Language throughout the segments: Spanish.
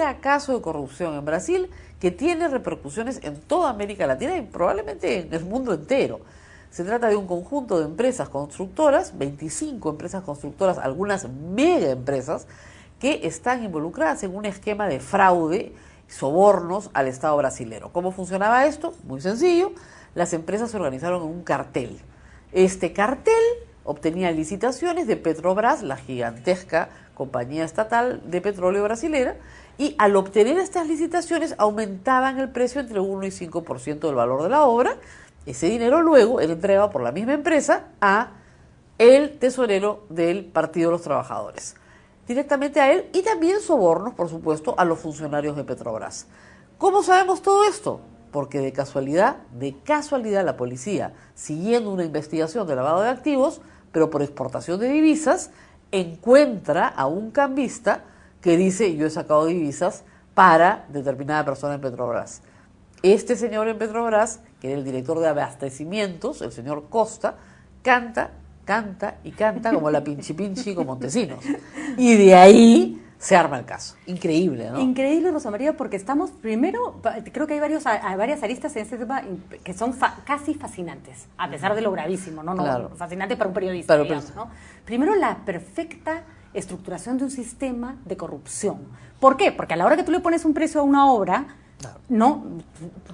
mega caso de corrupción en Brasil que tiene repercusiones en toda América Latina y probablemente en el mundo entero. Se trata de un conjunto de empresas constructoras, 25 empresas constructoras, algunas mega empresas, que están involucradas en un esquema de fraude, sobornos al Estado brasilero. ¿Cómo funcionaba esto? Muy sencillo. Las empresas se organizaron en un cartel. Este cartel obtenía licitaciones de Petrobras, la gigantesca compañía estatal de petróleo brasilera, y al obtener estas licitaciones aumentaban el precio entre 1 y 5% del valor de la obra. Ese dinero luego era entregado por la misma empresa a el tesorero del Partido de los Trabajadores, directamente a él, y también sobornos, por supuesto, a los funcionarios de Petrobras. ¿Cómo sabemos todo esto? Porque de casualidad, la policía, siguiendo una investigación de lavado de activos, pero por exportación de divisas, encuentra a un cambista que dice: yo he sacado divisas para determinada persona en Petrobras. Este señor en Petrobras, que era el director de abastecimientos, el señor Costa, canta como la Pinchi Pinchi con Montesinos. Y de ahí se arma el caso. Increíble, ¿no? Increíble, Rosa María, porque estamos, primero, creo que hay varias aristas en este tema que son casi fascinantes, a pesar de lo gravísimo, ¿no? Claro. Fascinante para un periodista, digamos, ¿no? Primero, la perfecta estructuración de un sistema de corrupción. ¿Por qué? Porque a la hora que tú le pones un precio a una obra, claro, no,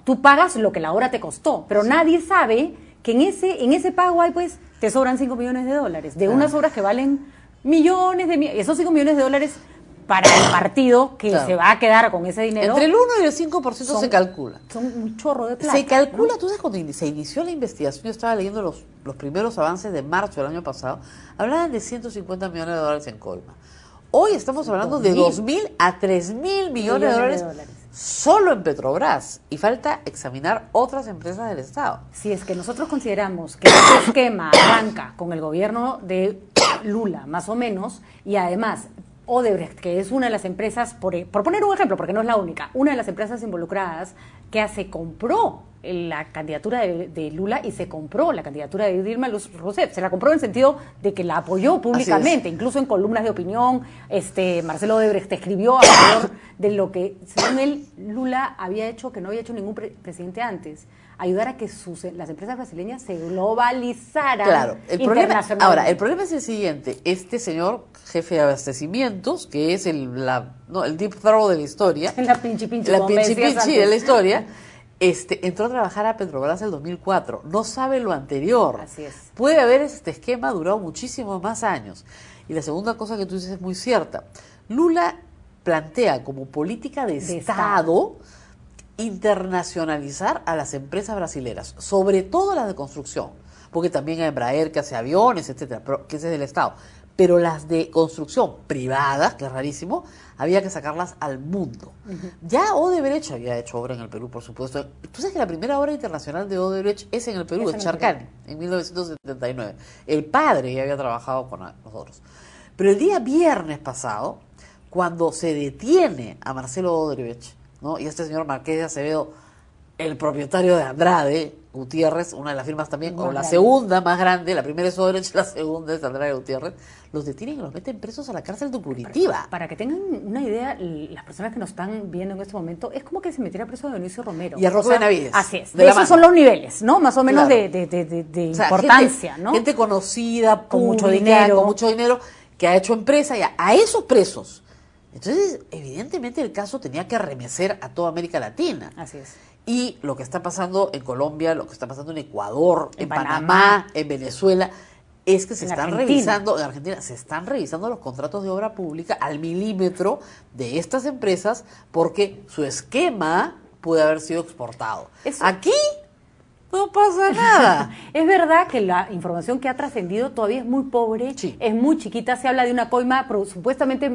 tú pagas lo que la obra te costó, pero sí, nadie sabe que en ese pago hay, pues, te sobran $5 millones de claro, unas obras que valen millones de esos $5 millones para el partido que claro, se va a quedar con ese dinero. Entre el 1 y el 5% se calcula. Son un chorro de plata. Se calcula, ¿no? Tú sabes, cuando se inició la investigación, yo estaba leyendo los primeros avances de marzo del año pasado, hablaban de $150 millones en coima. Hoy estamos hablando de 2.000 a 3.000 millones de dólares solo en Petrobras, y falta examinar otras empresas del Estado. Si es que nosotros consideramos que este esquema arranca con el gobierno de Lula, más o menos, y además Odebrecht, que es una de las empresas, por poner un ejemplo, porque no es la única, una de las empresas involucradas que se compró la candidatura de Lula y se compró la candidatura de Dilma Rousseff. Se la compró en el sentido de que la apoyó públicamente, incluso en columnas de opinión. Marcelo Odebrecht escribió a favor de lo que, según él, Lula había hecho, que no había hecho ningún presidente antes: ayudar a que las empresas brasileñas se globalizaran. Claro, el problema es el siguiente: este señor jefe de abastecimientos, que es el deep throat de la historia, la pinchi de la historia, entró a trabajar a Petrobras en el 2004, no sabe lo anterior. Así es. Puede haber este esquema durado muchísimos más años. Y la segunda cosa que tú dices es muy cierta. Lula plantea como política de Estado internacionalizar a las empresas brasileras, sobre todo las de construcción, porque también hay Embraer que hace aviones, etcétera, que ese es del Estado. Pero las de construcción privadas, que es rarísimo, había que sacarlas al mundo. Ya Odebrecht había hecho obra en el Perú, por supuesto. Tú sabes que la primera obra internacional de Odebrecht es en el Perú, en Charcani, en 1979. El padre ya había trabajado con nosotros. Pero el día viernes pasado, cuando se detiene a Marcelo Odebrecht, ¿no?, y este señor Marqués de Acevedo, el propietario de Andrade Gutiérrez, una de las firmas también, o la segunda más grande, la primera es Odebrecht, la segunda es Andrade Gutiérrez, los detienen y los meten presos a la cárcel de Curitiba. Para que tengan una idea, las personas que nos están viendo en este momento, es como que se metiera preso a Dionisio Romero. Y a Rocco Benavides. Así es. Esos son los niveles, ¿no? Más o menos, claro, de importancia, gente, ¿no? Gente conocida, con pública, mucho dinero, que ha hecho empresa, y a esos presos. Entonces, evidentemente el caso tenía que arremecer a toda América Latina. Así es. Y lo que está pasando en Colombia, lo que está pasando en Ecuador, en Panamá, en Venezuela, es que se están revisando, en Argentina, se están revisando los contratos de obra pública al milímetro de estas empresas, porque su esquema puede haber sido exportado. Aquí no pasa nada. Es verdad que la información que ha trascendido todavía es muy pobre, sí, es muy chiquita. Se habla de una coima supuestamente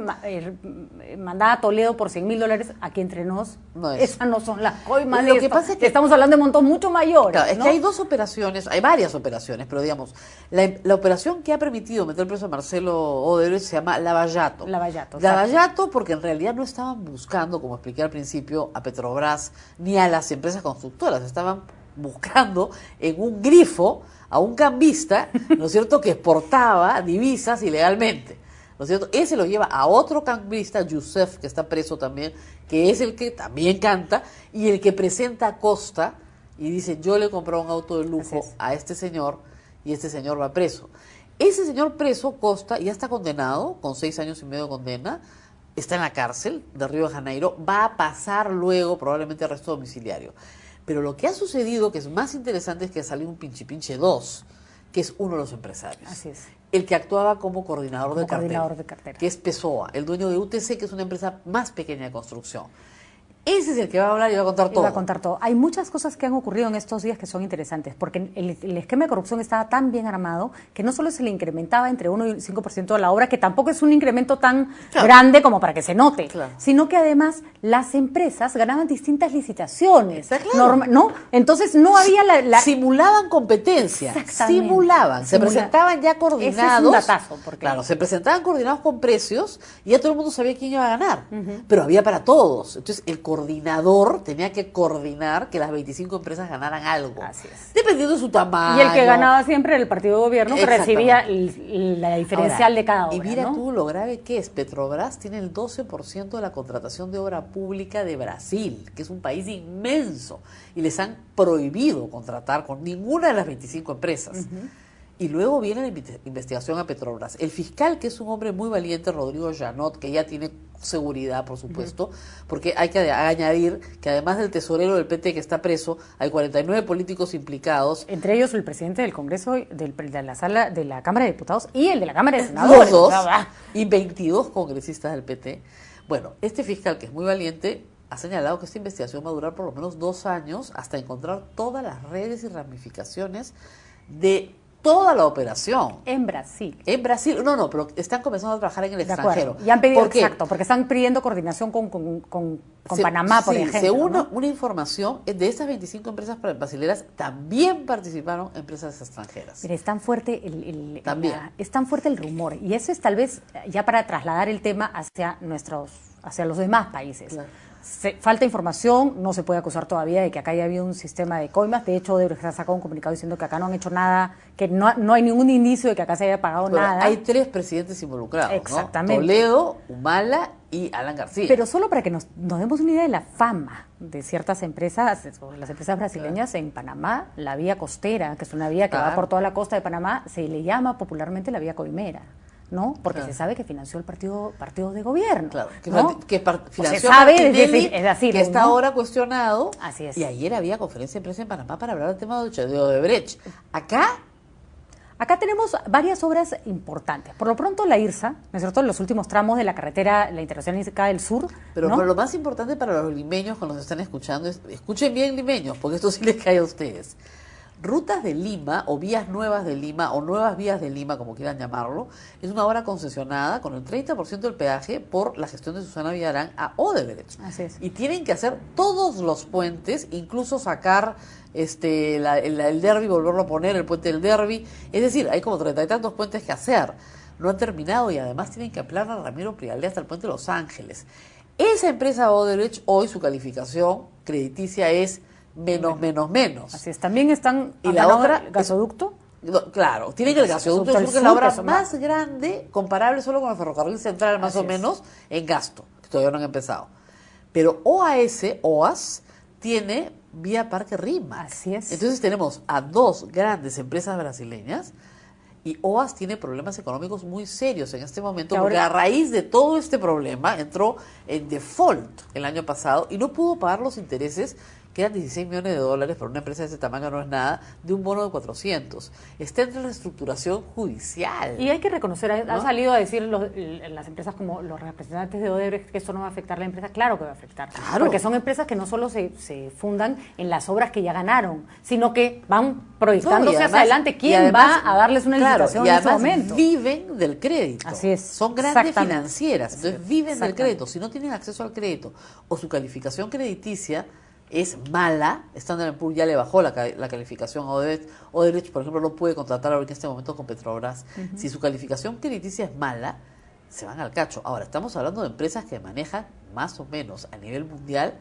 mandada a Toledo por $100.000. Aquí entre nos, esas no son las coimas. Lo que pasa es que estamos hablando de montos mucho mayores. Claro, es ¿no? que hay dos operaciones, hay varias operaciones, pero digamos, la operación que ha permitido meter preso a Marcelo Odebrecht se llama Lavallato. Lavallato, porque en realidad no estaban buscando, como expliqué al principio, a Petrobras ni a las empresas constructoras, estaban buscando en un grifo a un cambista, ¿no es cierto?, que exportaba divisas ilegalmente. es cierto? Ese lo lleva a otro cambrista, Youssef, que está preso también, que es el que también canta, y el que presenta a Costa y dice, yo le compré un auto de lujo a este señor, y este señor va preso. Ese señor preso, Costa, ya está condenado, con 6 años y medio de condena, está en la cárcel de Río de Janeiro, va a pasar luego probablemente arresto domiciliario. Pero lo que ha sucedido, que es más interesante, es que ha salido un Pinche 2, que es uno de los empresarios. Así es. El que actuaba como coordinador de cartera, cartera. que es Pessoa, el dueño de UTC, que es una empresa más pequeña de construcción. Ese es el que va a hablar y va a contar todo. Va a contar todo. Hay muchas cosas que han ocurrido en estos días que son interesantes, porque el esquema de corrupción estaba tan bien armado que no solo se le incrementaba entre 1 y 5% de la obra, que tampoco es un incremento tan grande como para que se note, sino que además las empresas ganaban distintas licitaciones. ¿No? Entonces no había Simulaban competencia. Simulaban. Se presentaban ya coordinados. Ese es un datazo. Claro, se presentaban coordinados con precios y ya todo el mundo sabía quién iba a ganar. Pero había para todos. Entonces el coordinador tenía que coordinar que las 25 empresas ganaran algo. Así es. Dependiendo de su tamaño. Y el que ganaba siempre era el partido de gobierno, que recibía la diferencial de cada obra. Y mira, ¿no? tú lo grave que es. Petrobras tiene el 12% de la contratación de obra pública de Brasil, que es un país inmenso. Y les han prohibido contratar con ninguna de las 25 empresas. Y luego viene la investigación a Petrobras. El fiscal, que es un hombre muy valiente, Rodrigo Janot, que ya tiene seguridad, por supuesto, porque hay que añadir que además del tesorero del PT que está preso, hay 49 políticos implicados. Entre ellos el presidente del Congreso, de la sala de la Cámara de Diputados y el de la Cámara de Senadores. Los dos, y 22 congresistas del PT. Bueno, este fiscal, que es muy valiente, ha señalado que esta investigación va a durar por lo menos 2 años hasta encontrar todas las redes y ramificaciones de toda la operación. En Brasil. En Brasil, no, pero están comenzando a trabajar en el extranjero. Y han pedido, ¿por qué? exacto, porque están pidiendo coordinación con Panamá, por ejemplo. Según ¿no? una información, de estas 25 empresas brasileras también participaron empresas extranjeras. Mira, es tan fuerte es tan fuerte el rumor, y eso es tal vez ya para trasladar el tema hacia los demás países. Claro. Falta información, no se puede acusar todavía de que acá haya habido un sistema de coimas. De hecho, Odebrecht ha sacado un comunicado diciendo que acá no han hecho nada, que no hay ningún indicio de que acá se haya pagado nada. Hay 3 presidentes involucrados, exactamente, ¿no? Toledo, Humala y Alan García. Pero solo para que nos demos una idea de la fama de ciertas empresas, las empresas brasileñas en Panamá, la vía costera, que es una vía que va por toda la costa de Panamá, se le llama popularmente la vía coimera, ¿no? Porque se sabe que financió el partido de gobierno. Claro, que financió se sabe, Martinelli, es decir, que está ahora cuestionado. Así es. Y ayer había conferencia de prensa en Panamá para hablar del tema de Odebrecht. Acá tenemos varias obras importantes. Por lo pronto la IRSA, ¿no es cierto?, los últimos tramos de la carretera, la Internacional del Sur. Pero lo más importante para los limeños que nos están escuchando es, escuchen bien limeños, porque esto sí les cae a ustedes. Rutas de Lima, o vías nuevas de Lima, o nuevas vías de Lima, como quieran llamarlo, es una obra concesionada con el 30% del peaje por la gestión de Susana Villarán a Odebrecht. Así es. Y tienen que hacer todos los puentes, incluso sacar el Derby, volverlo a poner, el puente del Derby. Es decir, hay como 30 y tantos puentes que hacer. No han terminado y además tienen que apelar a Ramiro Prialé hasta el puente de Los Ángeles. Esa empresa Odebrecht, hoy su calificación crediticia es menos. Así es, también están... Y la otra... ¿Gasoducto? Claro, tienen el gasoducto del sur, que es la obra más grande, comparable solo con el ferrocarril central, más o menos, en gasto, que todavía no han empezado. Pero OAS, tiene vía Parque Rímac. Así es. Entonces tenemos a 2 grandes empresas brasileñas y OAS tiene problemas económicos muy serios en este momento, porque a raíz de todo este problema entró en default el año pasado y no pudo pagar los intereses, que eran $16 millones, para una empresa de ese tamaño no es nada, de un bono de 400. Está en reestructuración judicial. Y hay que reconocer, han salido a decir las empresas como los representantes de Odebrecht que esto no va a afectar a la empresa. Claro que va a afectar. Claro. Porque son empresas que no solo se fundan en las obras que ya ganaron, sino que van proyectándose hacia adelante. ¿Quién va a darles una licitación en ese momento? Viven del crédito. Así es. Son grandes financieras, entonces viven del crédito. Si no tienen acceso al crédito o su calificación crediticia es mala, Standard & Poor's ya le bajó la calificación a Odebrecht, por ejemplo, no puede contratar ahora en este momento con Petrobras. Si su calificación crediticia es mala, se van al cacho. Ahora, estamos hablando de empresas que manejan más o menos a nivel mundial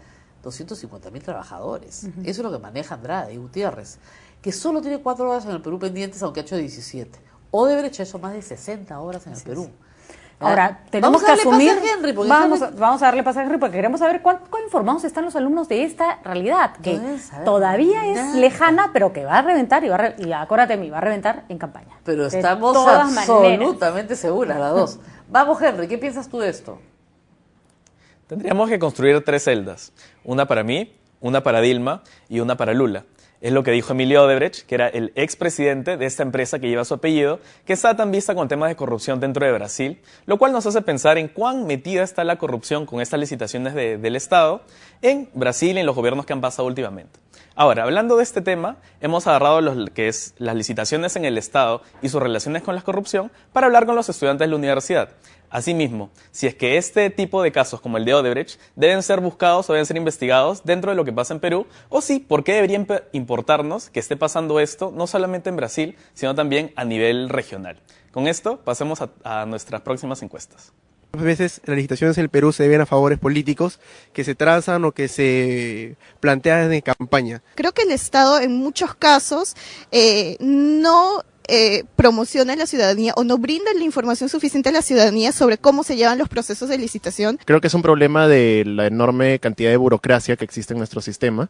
250.000 trabajadores. Eso es lo que maneja Andrade y Gutiérrez, que solo tiene 4 horas en el Perú pendientes, aunque ha hecho 17. Odebrecht ha hecho más de 60 horas en el Perú. Ahora, tenemos Vamos a que darle asumir, pase a Henry, porque vamos a darle pase a Henry porque queremos saber cuánto informados están los alumnos de esta realidad, que todavía es lejana, pero que va a reventar y acuérdate de mí, va a reventar en campaña. Pero estamos absolutamente seguras las dos. Vamos, Henry, ¿qué piensas tú de esto? Tendríamos que construir 3 celdas, una para mí, una para Dilma y una para Lula. Es lo que dijo Emilio Odebrecht, que era el expresidente de esta empresa que lleva su apellido, que está tan vista con temas de corrupción dentro de Brasil, lo cual nos hace pensar en cuán metida está la corrupción con estas licitaciones del Estado en Brasil y en los gobiernos que han pasado últimamente. Ahora, hablando de este tema, hemos agarrado lo que es las licitaciones en el Estado y sus relaciones con la corrupción para hablar con los estudiantes de la universidad. Asimismo, si es que este tipo de casos como el de Odebrecht deben ser buscados o deben ser investigados dentro de lo que pasa en Perú, o sí, ¿por qué debería importarnos que esté pasando esto no solamente en Brasil, sino también a nivel regional? Con esto, pasemos a nuestras próximas encuestas. A veces las licitaciones en el Perú se deben a favores políticos que se trazan o que se plantean en campaña. Creo que el Estado en muchos casos no promociona a la ciudadanía o no brinda la información suficiente a la ciudadanía sobre cómo se llevan los procesos de licitación. Creo que es un problema de la enorme cantidad de burocracia que existe en nuestro sistema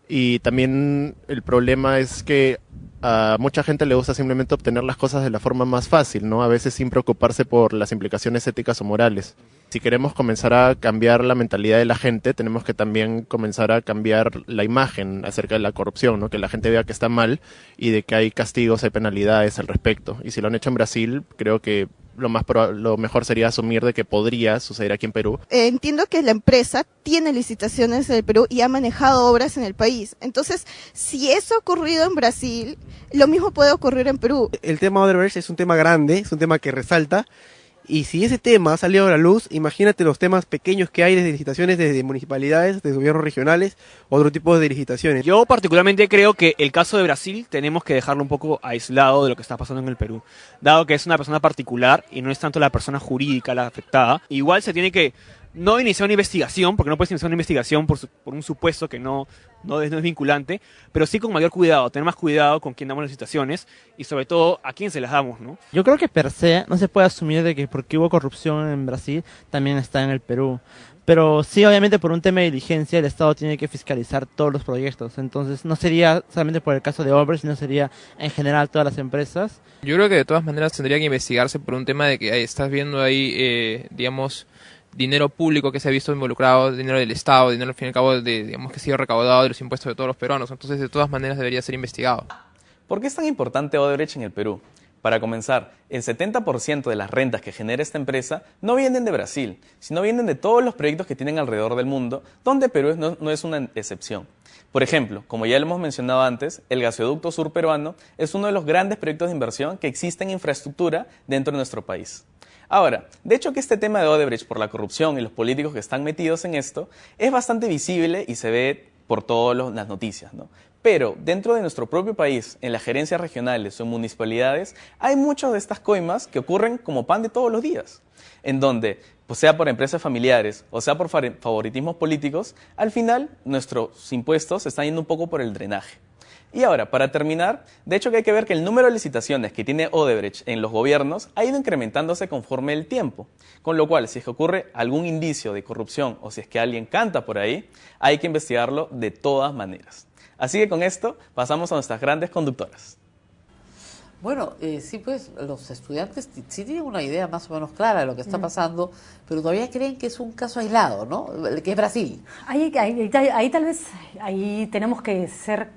y también el problema es que a mucha gente le gusta simplemente obtener las cosas de la forma más fácil, ¿no? A veces sin preocuparse por las implicaciones éticas o morales. Si queremos comenzar a cambiar la mentalidad de la gente, tenemos que también comenzar a cambiar la imagen acerca de la corrupción, ¿no? Que la gente vea que está mal y de que hay castigos, hay penalidades al respecto. Y si lo han hecho en Brasil, creo que lo mejor sería asumir de que podría suceder aquí en Perú. Entiendo que la empresa tiene licitaciones en el Perú y ha manejado obras en el país. Entonces, si eso ha ocurrido en Brasil, lo mismo puede ocurrir en Perú. El tema Odebrecht es un tema grande, es un tema que resalta. Y si ese tema ha salido a la luz, imagínate los temas pequeños que hay desde licitaciones, desde municipalidades, desde gobiernos regionales, otro tipo de licitaciones. Yo particularmente creo que el caso de Brasil tenemos que dejarlo un poco aislado de lo que está pasando en el Perú, dado que es una persona particular y no es tanto la persona jurídica la afectada. Igual se tiene que no iniciar una investigación, porque no puedes iniciar una investigación por un supuesto que no es vinculante, pero sí con mayor cuidado, tener más cuidado con quién damos las licitaciones y sobre todo a quién se las damos, ¿no? Yo creo que per se no se puede asumir de que porque hubo corrupción en Brasil también está en el Perú. Pero sí, obviamente por un tema de diligencia el Estado tiene que fiscalizar todos los proyectos. Entonces no sería solamente por el caso de Odebrecht, sino sería en general todas las empresas. Yo creo que de todas maneras tendría que investigarse por un tema de que estás viendo ahí, digamos, dinero público que se ha visto involucrado, dinero del Estado, dinero al fin y al cabo digamos que ha sido recaudado de los impuestos de todos los peruanos. Entonces, de todas maneras debería ser investigado. ¿Por qué es tan importante Odebrecht en el Perú? Para comenzar, el 70% de las rentas que genera esta empresa no vienen de Brasil, sino vienen de todos los proyectos que tienen alrededor del mundo, donde Perú no es una excepción. Por ejemplo, como ya lo hemos mencionado antes, el gasoducto sur peruano es uno de los grandes proyectos de inversión que existen en infraestructura dentro de nuestro país. Ahora, de hecho que este tema de Odebrecht por la corrupción y los políticos que están metidos en esto es bastante visible y se ve por todas las noticias, ¿no? Pero dentro de nuestro propio país, en las gerencias regionales o en municipalidades, hay muchas de estas coimas que ocurren como pan de todos los días, en donde, pues sea por empresas familiares o sea por favoritismos políticos, al final nuestros impuestos están yendo un poco por el drenaje. Y ahora, para terminar, de hecho que hay que ver que el número de licitaciones que tiene Odebrecht en los gobiernos ha ido incrementándose conforme el tiempo. Con lo cual, si es que ocurre algún indicio de corrupción o si es que alguien canta por ahí, hay que investigarlo de todas maneras. Así que con esto pasamos a nuestras grandes conductoras. Bueno, sí, pues los estudiantes sí tienen una idea más o menos clara de lo que está pasando, pero todavía creen que es un caso aislado, ¿no? Que es Brasil. Ahí tal vez ahí tenemos que ser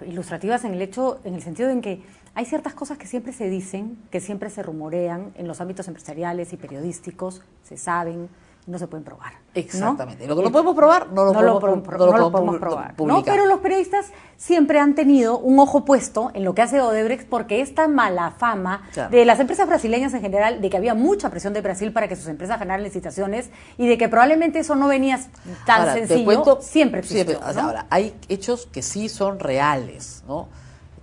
ilustrativas en el sentido en que hay ciertas cosas que siempre se dicen, que siempre se rumorean en los ámbitos empresariales y periodísticos, se saben, no se pueden probar. Exactamente. ¿No? Lo que no podemos probar, no lo podemos probar. publicar. ¿No? Pero los periodistas siempre han tenido un ojo puesto en lo que hace Odebrecht porque esta mala fama de las empresas brasileñas en general, de que había mucha presión de Brasil para que sus empresas ganaran licitaciones y de que probablemente eso no venía tan sencillo, siempre existió. ¿No? Ahora, hay hechos que sí son reales, ¿no?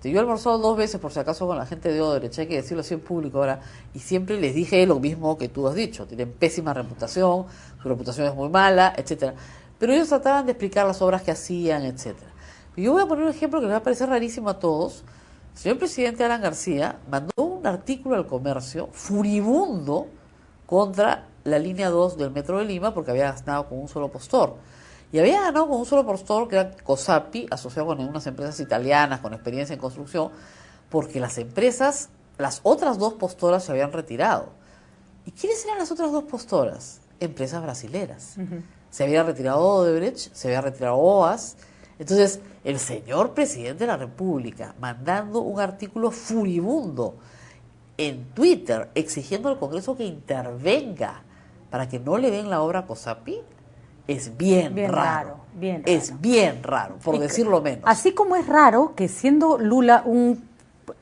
Yo he almorzado 2 veces, por si acaso, con la gente de Odebrecht, hay que decirlo así en público ahora, y siempre les dije lo mismo que tú has dicho, tienen pésima reputación, su reputación es muy mala, etcétera. Pero ellos trataban de explicar las obras que hacían, etcétera. Y yo voy a poner un ejemplo que me va a parecer rarísimo a todos. El señor presidente Alan García mandó un artículo al Comercio furibundo contra la línea 2 del Metro de Lima porque había ganado con un solo postor. Y había ganado con un solo postor que era COSAPI, asociado con unas empresas italianas con experiencia en construcción, porque las otras dos postoras se habían retirado. ¿Y quiénes eran las otras dos postoras? Empresas brasileras. Se había retirado Odebrecht, se había retirado OAS. Entonces, el señor presidente de la República, mandando un artículo furibundo en Twitter, exigiendo al Congreso que intervenga para que no le den la obra a COSAPI, es bien raro. Es bien raro, por decirlo menos. Así como es raro que siendo Lula un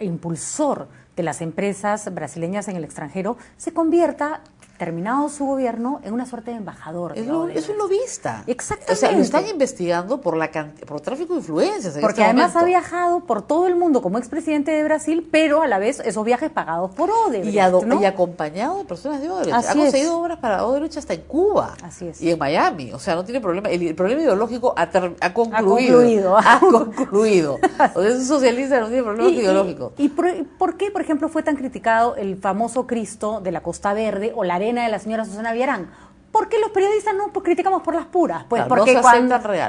impulsor de las empresas brasileñas en el extranjero, se convierta, terminado su gobierno, en una suerte de embajador. Es un lobista. Exactamente. O sea, lo están investigando por por tráfico de influencias. Porque además ha viajado por todo el mundo como expresidente de Brasil, pero a la vez esos viajes pagados por Odebrecht. Y acompañado de personas de Odebrecht. Así ha conseguido obras para Odebrecht hasta en Cuba. Así es. Y en Miami. O sea, no tiene problema. El problema ideológico ha concluido. Ha concluido. O sea, es un socialista, no tiene problema ideológico. ¿Y por qué, por ejemplo, fue tan criticado el famoso Cristo de la Costa Verde o la arena de la señora Susana Villarán? Porque los periodistas no criticamos por las puras, pues claro, porque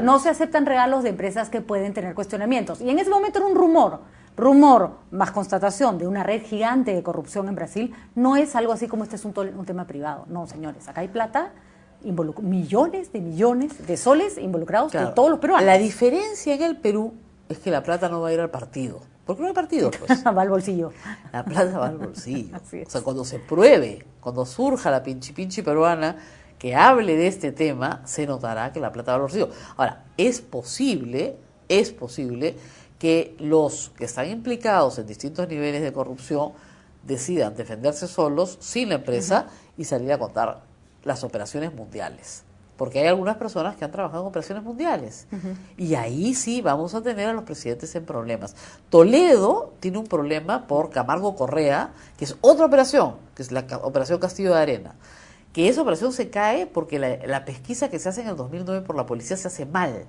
no se aceptan regalos de empresas que pueden tener cuestionamientos. Y en ese momento era un rumor más constatación de una red gigante de corrupción en Brasil. No es algo así como este es un tema privado. No, señores, acá hay plata, millones de soles involucrados de todos los peruanos. La diferencia en el Perú es que la plata no va a ir al partido. ¿Por qué no hay partido? Pues va al bolsillo. La plata va al bolsillo. Así es. O sea, cuando se pruebe, cuando surja la pinchi peruana que hable de este tema, se notará que la plata va al bolsillo. Ahora, es posible que los que están implicados en distintos niveles de corrupción decidan defenderse solos, sin la empresa, y salir a contar las operaciones mundiales. Porque hay algunas personas que han trabajado en operaciones mundiales. Y ahí sí vamos a tener a los presidentes en problemas. Toledo tiene un problema por Camargo Correa, que es otra operación, que es la operación Castillo de Arena. Que esa operación se cae porque la pesquisa que se hace en el 2009 por la policía se hace mal.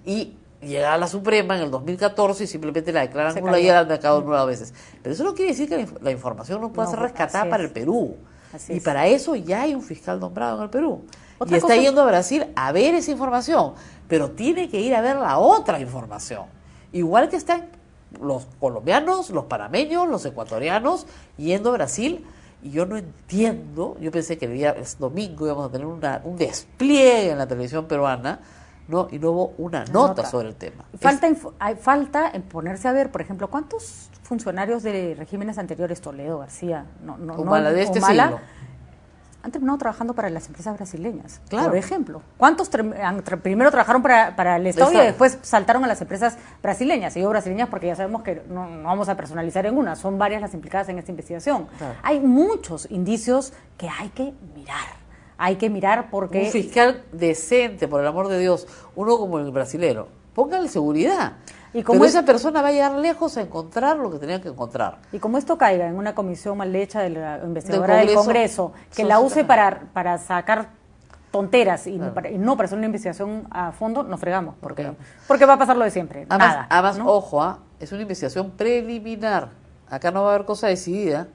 Y llega a la Suprema en el 2014 y simplemente la declaran nula y la han declarado nula veces. Pero eso no quiere decir que la información no pueda ser rescatada para el Perú. Y para eso ya hay un fiscal nombrado en el Perú. Y está yendo a Brasil a ver esa información, pero tiene que ir a ver la otra información. Igual que están los colombianos, los panameños, los ecuatorianos yendo a Brasil. Y yo no entiendo, yo pensé que el día domingo íbamos a tener un despliegue en la televisión peruana, ¿no? Y no hubo una nota sobre el tema. Falta en ponerse a ver, por ejemplo, ¿cuántos funcionarios de regímenes anteriores, Toledo, García, Humala de este siglo, han terminado trabajando para las empresas brasileñas? Claro. Por ejemplo, ¿cuántos primero trabajaron para el Estado y después saltaron a las empresas brasileñas? Y digo brasileñas porque ya sabemos que no vamos a personalizar en una, son varias las implicadas en esta investigación. Claro. Hay muchos indicios que hay que mirar. Hay que mirar porque... Un fiscal decente, por el amor de Dios, uno como el brasilero, póngale seguridad. Y como esa persona va a llegar lejos a encontrar lo que tenía que encontrar. Y como esto caiga en una comisión mal hecha de la investigadora del Congreso, que la use para sacar tonteras y no para hacer una investigación a fondo, nos fregamos. Porque va a pasar lo de siempre. Además, ¿no? ojo, es una investigación preliminar. Acá no va a haber cosa decidida.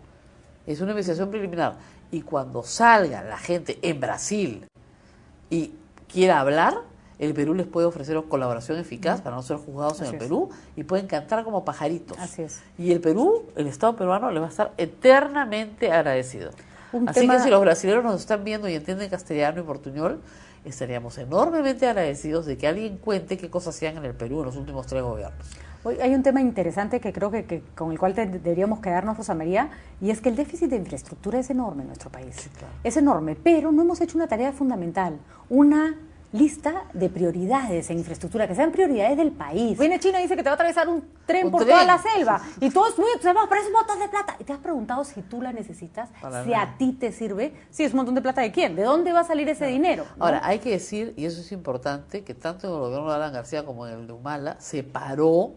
Es una investigación preliminar. Y cuando salga la gente en Brasil y quiera hablar, el Perú les puede ofrecer colaboración eficaz para no ser juzgados en el Perú y pueden cantar como pajaritos. Así es. Y el Perú, el Estado peruano, le va a estar eternamente agradecido. Así que si los brasileños nos están viendo y entienden castellano y portuñol, estaríamos enormemente agradecidos de que alguien cuente qué cosas hacían en el Perú en los últimos 3 gobiernos. Hoy hay un tema interesante que creo que con el cual deberíamos quedarnos, Rosa María, y es que el déficit de infraestructura es enorme en nuestro país. Sí, claro. Es enorme, pero no hemos hecho una tarea fundamental, una lista de prioridades en infraestructura, que sean prioridades del país. Viene China y dice que te va a atravesar un tren por toda la selva, y todos muy entusiasmados, pero es un montón de plata. Y te has preguntado si tú la necesitas, si a ti te sirve, si es un montón de plata de quién, de dónde va a salir ese dinero, ¿no? Ahora, hay que decir, y eso es importante, que tanto en el gobierno de Alan García como en el de Humala se paró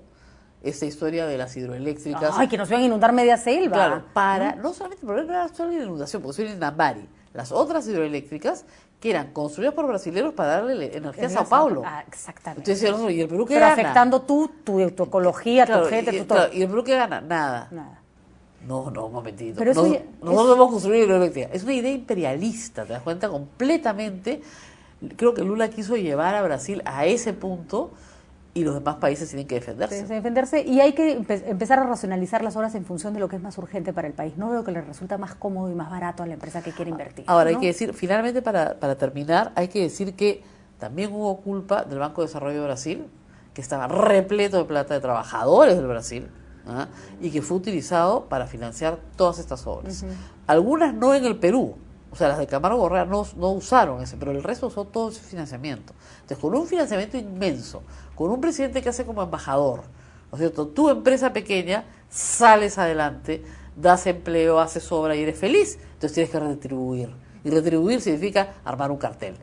esta historia de las hidroeléctricas. Ay, que nos iban a inundar media selva. Claro, no solamente por la inundación, porque soy en Nambari, las otras hidroeléctricas que eran construidas por brasileños para darle energía a Sao Paulo. Exactamente. Entonces, ¿y el Perú qué Pero gana? afectando tu ecología, tu gente, y el Perú qué gana? Nada. No, un momentito. Pero eso Nosotros hemos construido hidroeléctrica. Es una idea imperialista, ¿te das cuenta? Completamente. Creo que Lula quiso llevar a Brasil a ese punto y los demás países tienen que defenderse. Y hay que empezar a racionalizar las horas en función de lo que es más urgente para el país. No veo que le resulta más cómodo y más barato a la empresa que quiere invertir. Ahora, ¿no? hay que decir, finalmente para terminar, hay que decir que también hubo culpa del Banco de Desarrollo de Brasil, que estaba repleto de plata de trabajadores del Brasil, ¿ah? Y que fue utilizado para financiar todas estas obras. Algunas no en el Perú, o sea, las de Camargo Correa no usaron ese, pero el resto usó todo ese financiamiento. Entonces, con un financiamiento inmenso, con un presidente que hace como embajador, ¿no es cierto? Tu empresa pequeña, sales adelante, das empleo, haces obra y eres feliz, entonces tienes que retribuir. Y retribuir significa armar un cartel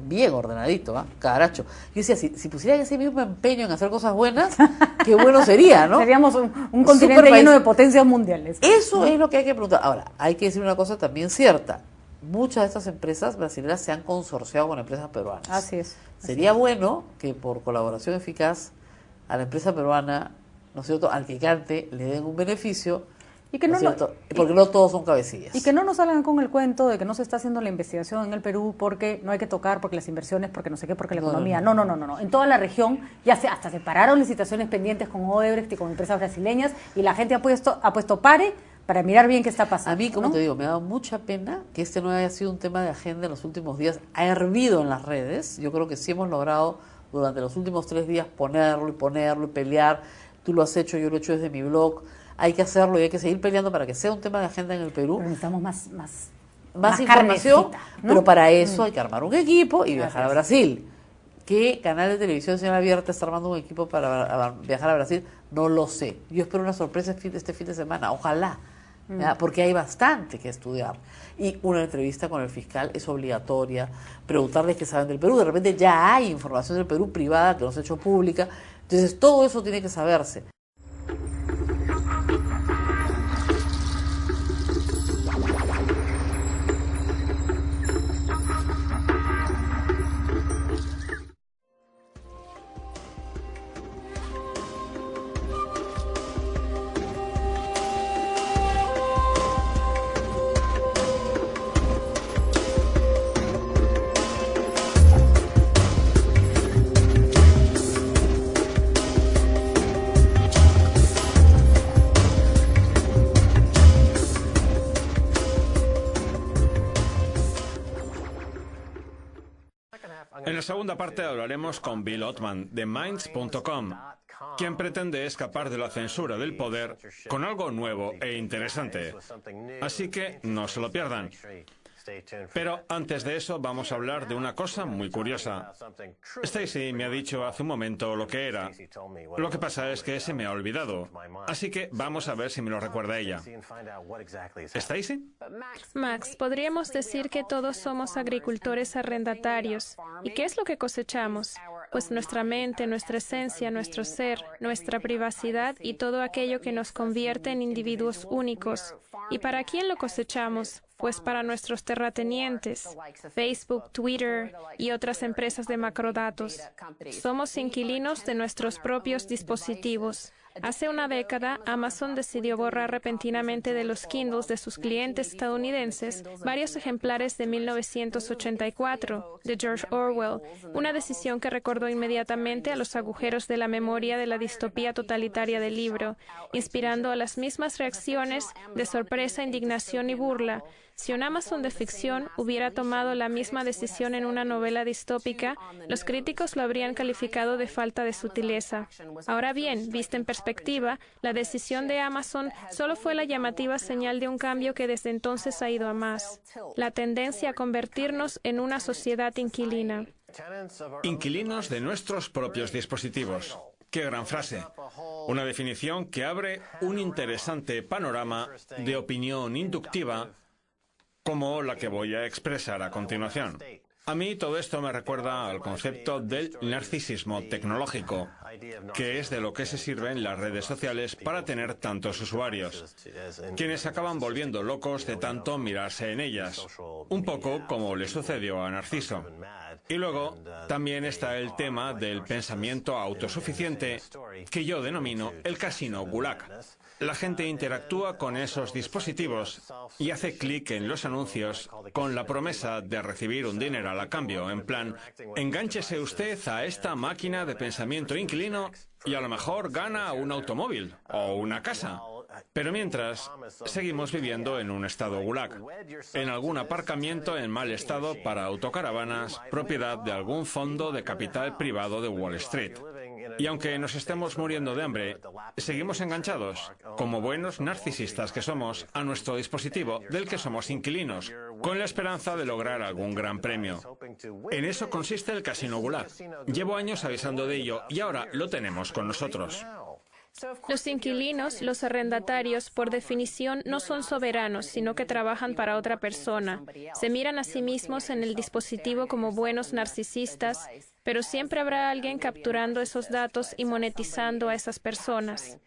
bien ordenadito, ¿ah? Caracho. Yo decía, si pusieran ese mismo empeño en hacer cosas buenas, qué bueno sería, ¿no? Seríamos un continente lleno de potencias mundiales. Eso, ¿no? Es lo que hay que preguntar. Ahora, hay que decir una cosa también cierta. Muchas de estas empresas brasileñas se han consorciado con empresas peruanas. Así es. Sería bueno que por colaboración eficaz a la empresa peruana, ¿no es cierto?, al que cante le den un beneficio. Y que porque no todos son cabecillas. Y que no nos salgan con el cuento de que no se está haciendo la investigación en el Perú porque no hay que tocar, porque las inversiones, porque no sé qué, porque la economía. No. En toda la región ya hasta se pararon licitaciones pendientes con Odebrecht y con empresas brasileñas y la gente ha puesto pare para mirar bien qué está pasando. A mí, como te digo, me ha dado mucha pena que este no haya sido un tema de agenda en los últimos días. Ha hervido en las redes. Yo creo que sí hemos logrado durante los últimos 3 días ponerlo y pelear. Tú lo has hecho, yo lo he hecho desde mi blog. Hay que hacerlo y hay que seguir peleando para que sea un tema de agenda en el Perú. Pero necesitamos más información, ¿no? Pero para eso hay que armar un equipo y viajar a Brasil. ¿Qué canal de televisión, señora Abierta, está armando un equipo para viajar a Brasil? No lo sé. Yo espero una sorpresa este fin de semana, ojalá, porque hay bastante que estudiar. Y una entrevista con el fiscal es obligatoria, preguntarles qué saben del Perú. De repente ya hay información del Perú privada que no se ha hecho pública. Entonces todo eso tiene que saberse. En la segunda parte hablaremos con Bill Ottman de Minds.com, quien pretende escapar de la censura del poder con algo nuevo e interesante. Así que no se lo pierdan. Pero antes de eso vamos a hablar de una cosa muy curiosa. Stacy me ha dicho hace un momento lo que era. Lo que pasa es que se me ha olvidado. Así que vamos a ver si me lo recuerda ella. ¿Stacy? Max, podríamos decir que todos somos agricultores arrendatarios. ¿Y qué es lo que cosechamos? Pues nuestra mente, nuestra esencia, nuestro ser, nuestra privacidad y todo aquello que nos convierte en individuos únicos. ¿Y para quién lo cosechamos? Pues para nuestros terratenientes, Facebook, Twitter y otras empresas de macrodatos. Somos inquilinos de nuestros propios dispositivos. Hace una década, Amazon decidió borrar repentinamente de los Kindles de sus clientes estadounidenses varios ejemplares de 1984, de George Orwell, una decisión que recordó inmediatamente a los agujeros de la memoria de la distopía totalitaria del libro, inspirando a las mismas reacciones de sorpresa, indignación y burla. Si un Amazon de ficción hubiera tomado la misma decisión en una novela distópica, los críticos lo habrían calificado de falta de sutileza. Ahora bien, vista en perspectiva, la decisión de Amazon solo fue la llamativa señal de un cambio que desde entonces ha ido a más: la tendencia a convertirnos en una sociedad inquilina. Inquilinos de nuestros propios dispositivos. ¡Qué gran frase! Una definición que abre un interesante panorama de opinión inductiva como la que voy a expresar a continuación. A mí todo esto me recuerda al concepto del narcisismo tecnológico, que es de lo que se sirven las redes sociales para tener tantos usuarios, quienes acaban volviendo locos de tanto mirarse en ellas, un poco como le sucedió a Narciso. Y luego también está el tema del pensamiento autosuficiente, que yo denomino el casino Gulag. La gente interactúa con esos dispositivos y hace clic en los anuncios con la promesa de recibir un dineral a cambio, en plan, engánchese usted a esta máquina de pensamiento inquilino y a lo mejor gana un automóvil o una casa. Pero mientras, seguimos viviendo en un estado gulag, en algún aparcamiento en mal estado para autocaravanas, propiedad de algún fondo de capital privado de Wall Street. Y aunque nos estemos muriendo de hambre, seguimos enganchados, como buenos narcisistas que somos, a nuestro dispositivo del que somos inquilinos, con la esperanza de lograr algún gran premio. En eso consiste el casino gulag. Llevo años avisando de ello y ahora lo tenemos con nosotros. Los inquilinos, los arrendatarios, por definición, no son soberanos, sino que trabajan para otra persona. Se miran a sí mismos en el dispositivo como buenos narcisistas, pero siempre habrá alguien capturando esos datos y monetizando a esas personas.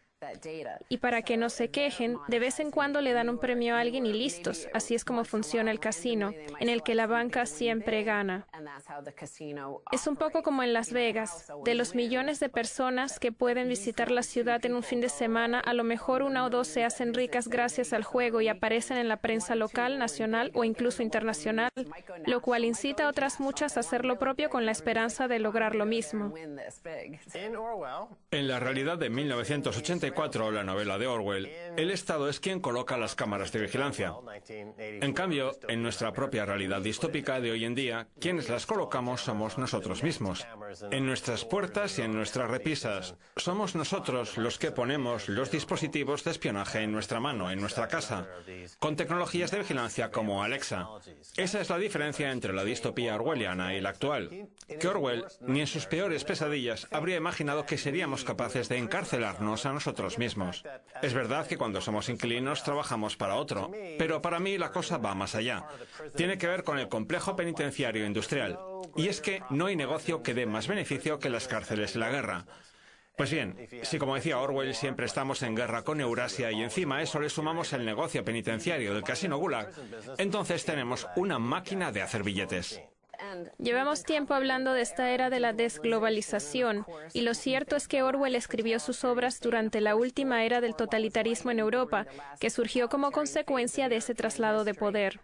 Y para que no se quejen, de vez en cuando le dan un premio a alguien y listos. Así es como funciona el casino, en el que la banca siempre gana. Es un poco como en Las Vegas. De los millones de personas que pueden visitar la ciudad en un fin de semana, a lo mejor una o dos se hacen ricas gracias al juego y aparecen en la prensa local, nacional o incluso internacional, lo cual incita a otras muchas a hacer lo propio con la esperanza de lograr lo mismo. En la realidad de 1984, la novela de Orwell, el Estado es quien coloca las cámaras de vigilancia. En cambio, en nuestra propia realidad distópica de hoy en día, quienes las colocamos somos nosotros mismos. En nuestras puertas y en nuestras repisas, somos nosotros los que ponemos los dispositivos de espionaje en nuestra mano, en nuestra casa, con tecnologías de vigilancia como Alexa. Esa es la diferencia entre la distopía orwelliana y la actual. Que Orwell, ni en sus peores pesadillas, habría imaginado que seríamos capaces de encarcelarnos a nosotros mismos. Es verdad que cuando somos inquilinos trabajamos para otro, pero para mí la cosa va más allá. Tiene que ver con el complejo penitenciario industrial. Y es que no hay negocio que dé más beneficio que las cárceles y la guerra. Pues bien, si como decía Orwell siempre estamos en guerra con Eurasia y encima a eso le sumamos el negocio penitenciario del casino Gulag, entonces tenemos una máquina de hacer billetes. Llevamos tiempo hablando de esta era de la desglobalización, y lo cierto es que Orwell escribió sus obras durante la última era del totalitarismo en Europa, que surgió como consecuencia de ese traslado de poder.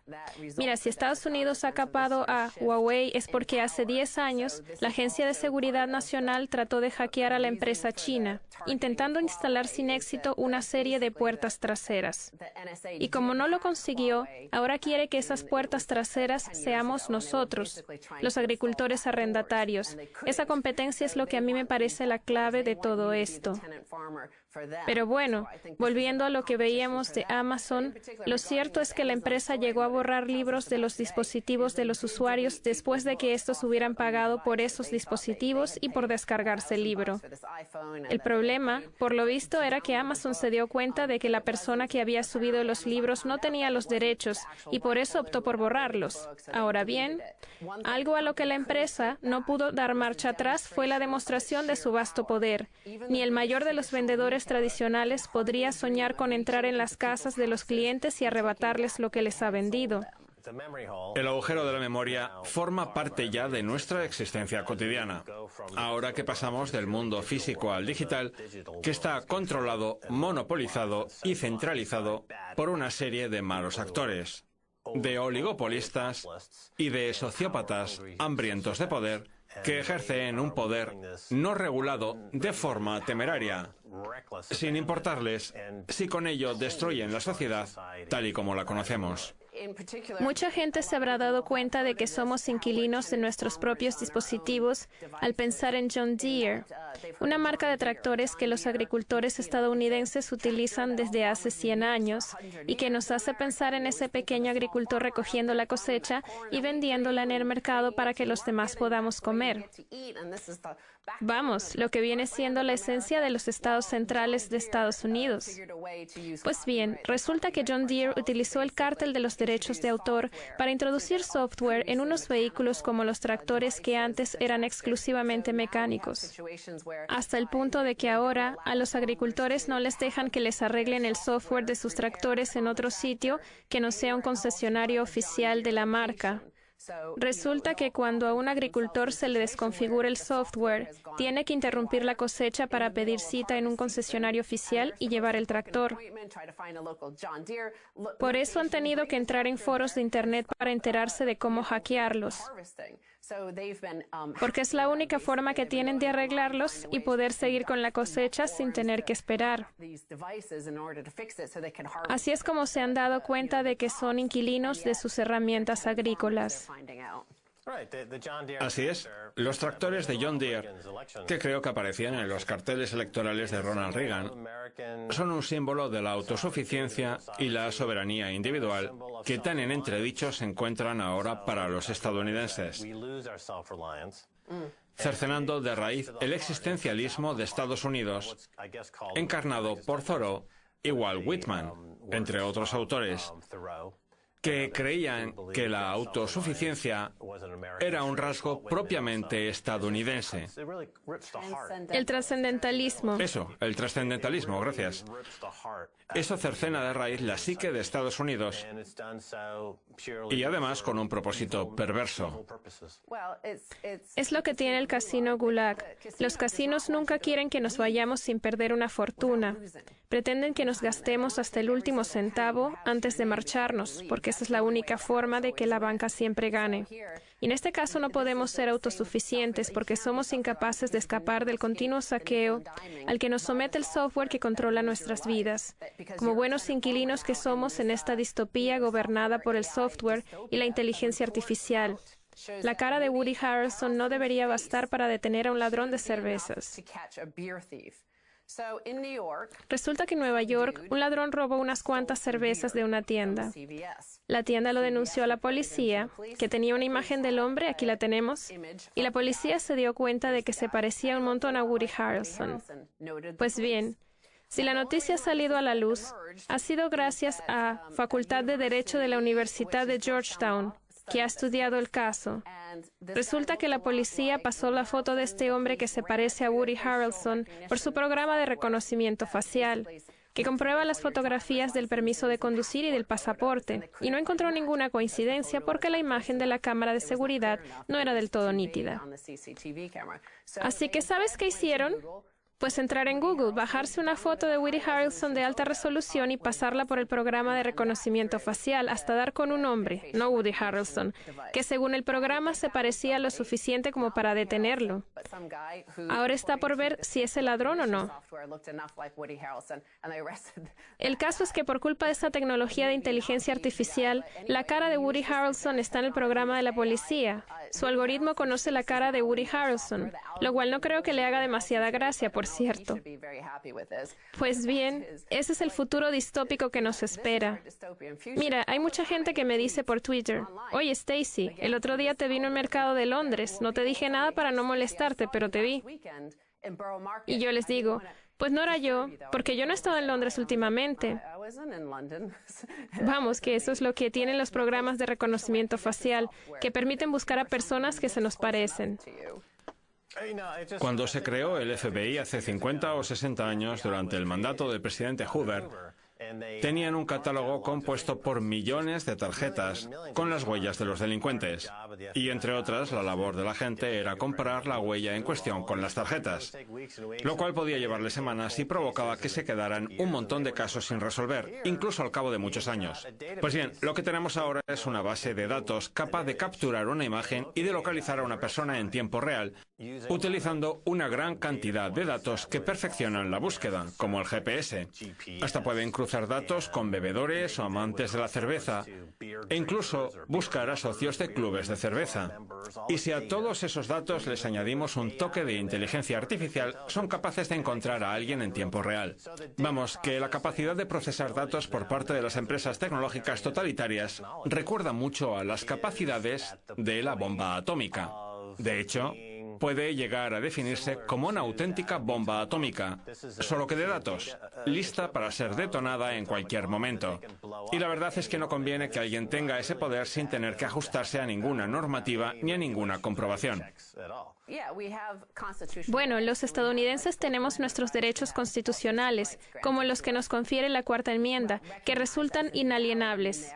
Mira, si Estados Unidos ha capado a Huawei es porque hace 10 años la Agencia de Seguridad Nacional trató de hackear a la empresa china, intentando instalar sin éxito una serie de puertas traseras. Y como no lo consiguió, ahora quiere que esas puertas traseras seamos nosotros, los agricultores arrendatarios. Esa competencia es lo que a mí me parece la clave de todo esto. Pero bueno, volviendo a lo que veíamos de Amazon, lo cierto es que la empresa llegó a borrar libros de los dispositivos de los usuarios después de que estos hubieran pagado por esos dispositivos y por descargarse el libro. El problema, por lo visto, era que Amazon se dio cuenta de que la persona que había subido los libros no tenía los derechos y por eso optó por borrarlos. Ahora bien, algo a lo que la empresa no pudo dar marcha atrás fue la demostración de su vasto poder. Ni el mayor de los vendedores tradicionales podría soñar con entrar en las casas de los clientes y arrebatarles lo que les ha vendido. El agujero de la memoria forma parte ya de nuestra existencia cotidiana. Ahora que pasamos del mundo físico al digital, que está controlado, monopolizado y centralizado por una serie de malos actores, de oligopolistas y de sociópatas hambrientos de poder que ejercen un poder no regulado de forma temeraria, sin importarles si con ello destruyen la sociedad tal y como la conocemos. Mucha gente se habrá dado cuenta de que somos inquilinos de nuestros propios dispositivos al pensar en John Deere, una marca de tractores que los agricultores estadounidenses utilizan desde hace 100 años y que nos hace pensar en ese pequeño agricultor recogiendo la cosecha y vendiéndola en el mercado para que los demás podamos comer. Vamos, lo que viene siendo la esencia de los estados centrales de Estados Unidos. Pues bien, resulta que John Deere utilizó el cártel de los derechos derechos de autor para introducir software en unos vehículos como los tractores que antes eran exclusivamente mecánicos, hasta el punto de que ahora a los agricultores no les dejan que les arreglen el software de sus tractores en otro sitio que no sea un concesionario oficial de la marca. Resulta que cuando a un agricultor se le desconfigura el software, tiene que interrumpir la cosecha para pedir cita en un concesionario oficial y llevar el tractor. Por eso han tenido que entrar en foros de Internet para enterarse de cómo hackearlos, porque es la única forma que tienen de arreglarlos y poder seguir con la cosecha sin tener que esperar. Así es como se han dado cuenta de que son inquilinos de sus herramientas agrícolas. Así es, los tractores de John Deere, que creo que aparecían en los carteles electorales de Ronald Reagan, son un símbolo de la autosuficiencia y la soberanía individual que tan en entredicho se encuentran ahora para los estadounidenses, cercenando de raíz el existencialismo de Estados Unidos, encarnado por Thoreau y Walt Whitman, entre otros autores, que creían que la autosuficiencia era un rasgo propiamente estadounidense. El trascendentalismo. Eso, el trascendentalismo, gracias. Eso cercena de raíz la psique de Estados Unidos y además con un propósito perverso. Es lo que tiene el casino Gulag. Los casinos nunca quieren que nos vayamos sin perder una fortuna. Pretenden que nos gastemos hasta el último centavo antes de marcharnos, porque esa es la única forma de que la banca siempre gane. Y en este caso no podemos ser autosuficientes porque somos incapaces de escapar del continuo saqueo al que nos somete el software que controla nuestras vidas, como buenos inquilinos que somos en esta distopía gobernada por el software y la inteligencia artificial. La cara de Woody Harrelson no debería bastar para detener a un ladrón de cervezas. Resulta que en Nueva York un ladrón robó unas cuantas cervezas de una tienda. La tienda lo denunció a la policía, que tenía una imagen del hombre, aquí la tenemos, y la policía se dio cuenta de que se parecía un montón a Woody Harrelson. Pues bien, si la noticia ha salido a la luz, ha sido gracias a Facultad de Derecho de la Universidad de Georgetown, que ha estudiado el caso. Resulta que la policía pasó la foto de este hombre que se parece a Woody Harrelson por su programa de reconocimiento facial, que comprueba las fotografías del permiso de conducir y del pasaporte, y no encontró ninguna coincidencia porque la imagen de la cámara de seguridad no era del todo nítida. Así que, ¿sabes qué hicieron? Pues entrar en Google, bajarse una foto de Woody Harrelson de alta resolución y pasarla por el programa de reconocimiento facial hasta dar con un hombre, no Woody Harrelson, que según el programa se parecía lo suficiente como para detenerlo. Ahora está por ver si es el ladrón o no. El caso es que por culpa de esta tecnología de inteligencia artificial, la cara de Woody Harrelson está en el programa de la policía. Su algoritmo conoce la cara de Woody Harrelson, lo cual no creo que le haga demasiada gracia, por cierto. Pues bien, ese es el futuro distópico que nos espera. Mira, hay mucha gente que me dice por Twitter, oye Stacy, el otro día te vi en el mercado de Londres, no te dije nada para no molestarte, pero te vi. Y yo les digo, pues no era yo, porque yo no he estado en Londres últimamente. Vamos, que eso es lo que tienen los programas de reconocimiento facial, que permiten buscar a personas que se nos parecen. Cuando se creó el FBI hace 50 o 60 años, durante el mandato del presidente Hoover, tenían un catálogo compuesto por millones de tarjetas con las huellas de los delincuentes. Y entre otras, la labor de la gente era comparar la huella en cuestión con las tarjetas, lo cual podía llevarle semanas y provocaba que se quedaran un montón de casos sin resolver, incluso al cabo de muchos años. Pues bien, lo que tenemos ahora es una base de datos capaz de capturar una imagen y de localizar a una persona en tiempo real, utilizando una gran cantidad de datos que perfeccionan la búsqueda, como el GPS. Hasta pueden cruzar datos con bebedores o amantes de la cerveza e incluso buscar a socios de clubes de cerveza. Y si a todos esos datos les añadimos un toque de inteligencia artificial, son capaces de encontrar a alguien en tiempo real. Vamos, que la capacidad de procesar datos por parte de las empresas tecnológicas totalitarias recuerda mucho a las capacidades de la bomba atómica. De hecho, puede llegar a definirse como una auténtica bomba atómica, solo que de datos, lista para ser detonada en cualquier momento. Y la verdad es que no conviene que alguien tenga ese poder sin tener que ajustarse a ninguna normativa ni a ninguna comprobación. Bueno, los estadounidenses tenemos nuestros derechos constitucionales, como los que nos confiere la Cuarta Enmienda, que resultan inalienables.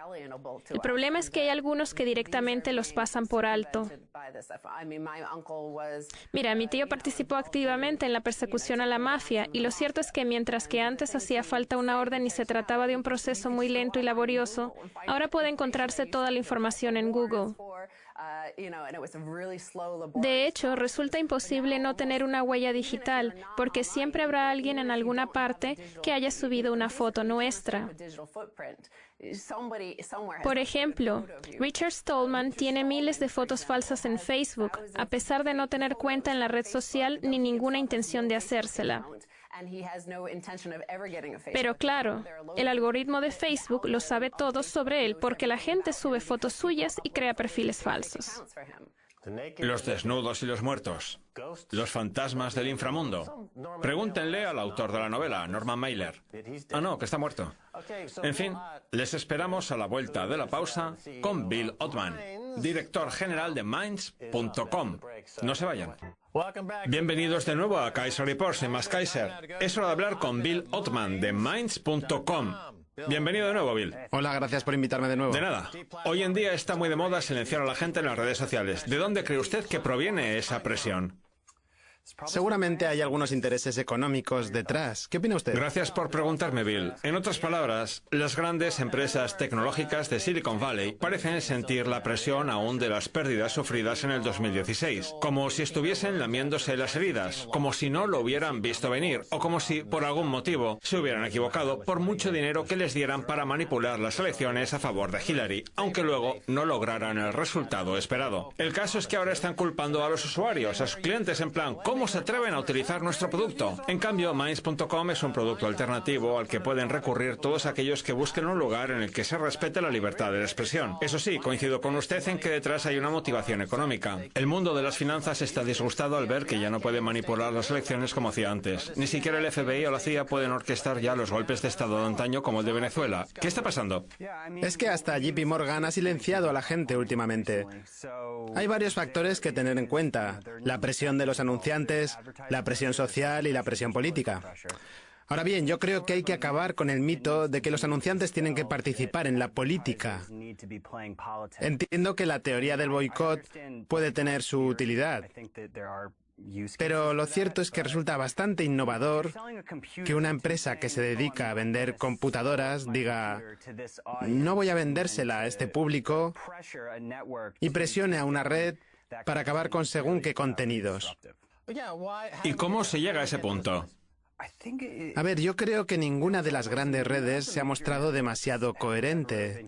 El problema es que hay algunos que directamente los pasan por alto. Mira, mi tío participó activamente en la persecución a la mafia, y lo cierto es que mientras que antes hacía falta una orden y se trataba de un proceso muy lento y laborioso, ahora puede encontrarse toda la información en Google. De hecho, resulta imposible no tener una huella digital, porque siempre habrá alguien en alguna parte que haya subido una foto nuestra. Por ejemplo, Richard Stallman tiene miles de fotos falsas en Facebook, a pesar de no tener cuenta en la red social ni ninguna intención de hacérsela. Pero claro, el algoritmo de Facebook lo sabe todo sobre él porque la gente sube fotos suyas y crea perfiles falsos. Los desnudos y los muertos. Los fantasmas del inframundo. Pregúntenle al autor de la novela, Norman Mailer. Ah, no, que está muerto. En fin, les esperamos a la vuelta de la pausa con Bill Ottman, director general de Minds.com. No se vayan. Bienvenidos de nuevo a Kaiser Reports en Más Kaiser. Es hora de hablar con Bill Ottman de Minds.com. Bienvenido de nuevo, Bill. Hola, gracias por invitarme de nuevo. De nada. Hoy en día está muy de moda silenciar a la gente en las redes sociales. ¿De dónde cree usted que proviene esa presión? Seguramente hay algunos intereses económicos detrás. ¿Qué opina usted? Gracias por preguntarme, Bill. En otras palabras, las grandes empresas tecnológicas de Silicon Valley parecen sentir la presión aún de las pérdidas sufridas en el 2016, como si estuviesen lamiéndose las heridas, como si no lo hubieran visto venir, o como si, por algún motivo, se hubieran equivocado por mucho dinero que les dieran para manipular las elecciones a favor de Hillary, aunque luego no lograran el resultado esperado. El caso es que ahora están culpando a los usuarios, a sus clientes, en plan, ¿cómo se atreven a utilizar nuestro producto? En cambio, Minds.com es un producto alternativo al que pueden recurrir todos aquellos que busquen un lugar en el que se respete la libertad de expresión. Eso sí, coincido con usted en que detrás hay una motivación económica. El mundo de las finanzas está disgustado al ver que ya no puede manipular las elecciones como hacía antes. Ni siquiera el FBI o la CIA pueden orquestar ya los golpes de Estado de antaño como el de Venezuela. ¿Qué está pasando? Es que hasta JP Morgan ha silenciado a la gente últimamente. Hay varios factores que tener en cuenta. La presión de los anunciantes, la presión social y la presión política. Ahora bien, yo creo que hay que acabar con el mito de que los anunciantes tienen que participar en la política. Entiendo que la teoría del boicot puede tener su utilidad, pero lo cierto es que resulta bastante innovador que una empresa que se dedica a vender computadoras diga, no voy a vendérsela a este público, y presione a una red para acabar con según qué contenidos. ¿Y cómo se llega a ese punto? A ver, yo creo que ninguna de las grandes redes se ha mostrado demasiado coherente.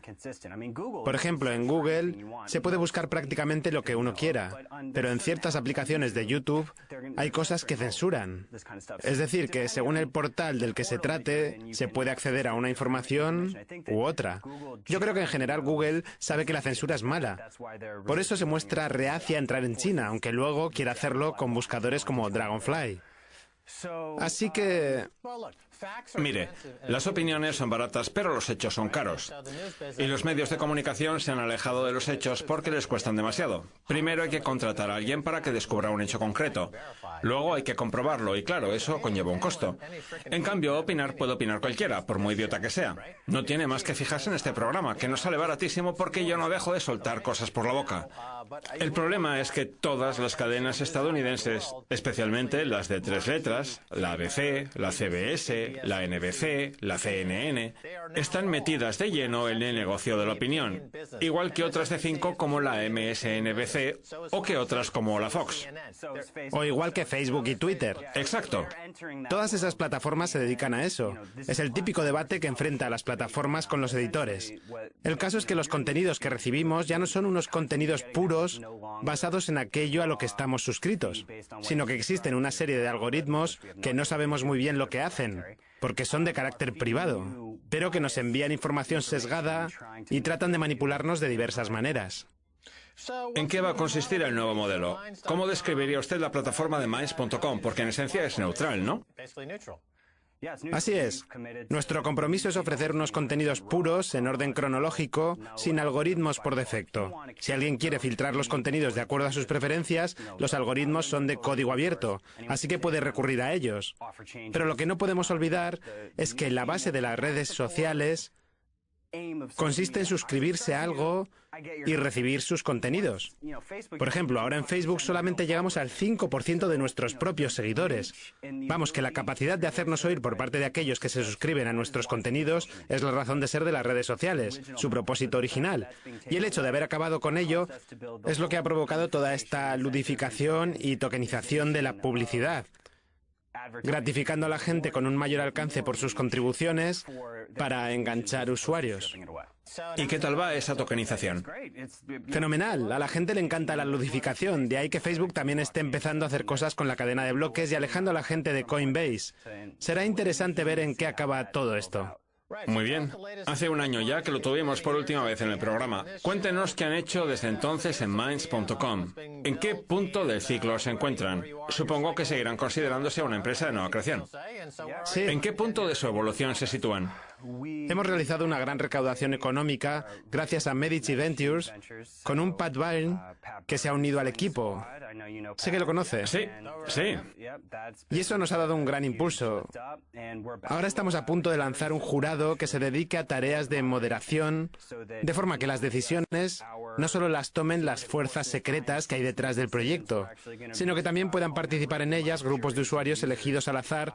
Por ejemplo, en Google se puede buscar prácticamente lo que uno quiera, pero en ciertas aplicaciones de YouTube hay cosas que censuran. Es decir, que según el portal del que se trate, se puede acceder a una información u otra. Yo creo que en general Google sabe que la censura es mala. Por eso se muestra reacia a entrar en China, aunque luego quiere hacerlo con buscadores como Dragonfly. Así que... Mire, las opiniones son baratas, pero los hechos son caros. Y los medios de comunicación se han alejado de los hechos porque les cuestan demasiado. Primero hay que contratar a alguien para que descubra un hecho concreto. Luego hay que comprobarlo y claro, eso conlleva un costo. En cambio, opinar puede opinar cualquiera, por muy idiota que sea. No tiene más que fijarse en este programa, que nos sale baratísimo porque yo no dejo de soltar cosas por la boca. El problema es que todas las cadenas estadounidenses, especialmente las de 3 letras, la ABC, la CBS, la NBC, la CNN, están metidas de lleno en el negocio de la opinión, igual que otras de 5 como la MSNBC o que otras como la Fox. O igual que Facebook y Twitter. Exacto. Todas esas plataformas se dedican a eso. Es el típico debate que enfrenta a las plataformas con los editores. El caso es que los contenidos que recibimos ya no son unos contenidos puros basados en aquello a lo que estamos suscritos, sino que existen una serie de algoritmos que no sabemos muy bien lo que hacen, porque son de carácter privado, pero que nos envían información sesgada y tratan de manipularnos de diversas maneras. ¿En qué va a consistir el nuevo modelo? ¿Cómo describiría usted la plataforma de Minds.com? Porque en esencia es neutral, ¿no? Así es. Nuestro compromiso es ofrecer unos contenidos puros, en orden cronológico, sin algoritmos por defecto. Si alguien quiere filtrar los contenidos de acuerdo a sus preferencias, los algoritmos son de código abierto, así que puede recurrir a ellos. Pero lo que no podemos olvidar es que la base de las redes sociales consiste en suscribirse a algo y recibir sus contenidos. Por ejemplo, ahora en Facebook solamente llegamos al 5% de nuestros propios seguidores. Vamos, que la capacidad de hacernos oír por parte de aquellos que se suscriben a nuestros contenidos es la razón de ser de las redes sociales, su propósito original. Y el hecho de haber acabado con ello es lo que ha provocado toda esta ludificación y tokenización de la publicidad, gratificando a la gente con un mayor alcance por sus contribuciones para enganchar usuarios. ¿Y qué tal va esa tokenización? Fenomenal, a la gente le encanta la ludificación, de ahí que Facebook también esté empezando a hacer cosas con la cadena de bloques y alejando a la gente de Coinbase. Será interesante ver en qué acaba todo esto. Muy bien. Hace un año ya que lo tuvimos por última vez en el programa. Cuéntenos qué han hecho desde entonces en Minds.com. ¿En qué punto del ciclo se encuentran? Supongo que seguirán considerándose una empresa de nueva creación. Sí. ¿En qué punto de su evolución se sitúan? Hemos realizado una gran recaudación económica gracias a Medici Ventures con un Pat Byrne que se ha unido al equipo. Sé que lo conoce. Sí, sí. Y eso nos ha dado un gran impulso. Ahora estamos a punto de lanzar un jurado que se dedique a tareas de moderación, de forma que las decisiones no solo las tomen las fuerzas secretas que hay detrás del proyecto, sino que también puedan participar en ellas grupos de usuarios elegidos al azar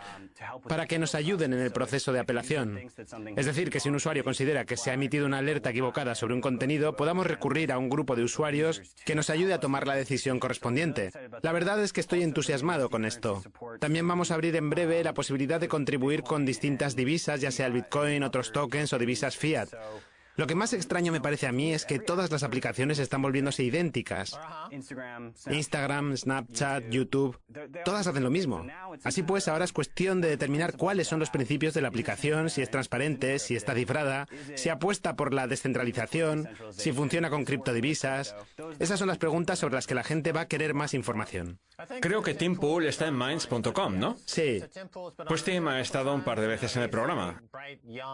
para que nos ayuden en el proceso de apelación. Es decir, que si un usuario considera que se ha emitido una alerta equivocada sobre un contenido, podamos recurrir a un grupo de usuarios que nos ayude a tomar la decisión correspondiente. La verdad es que estoy entusiasmado con esto. También vamos a abrir en breve la posibilidad de contribuir con distintas divisas, ya sea el Bitcoin, otros tokens o divisas fiat. Lo que más extraño me parece a mí es que todas las aplicaciones están volviéndose idénticas. Instagram, Snapchat, YouTube, todas hacen lo mismo. Así pues, ahora es cuestión de determinar cuáles son los principios de la aplicación, si es transparente, si está cifrada, si apuesta por la descentralización, si funciona con criptodivisas. Esas son las preguntas sobre las que la gente va a querer más información. Creo que Tim Pool está en Minds.com, ¿no? Sí. Pues Tim ha estado un par de veces en el programa.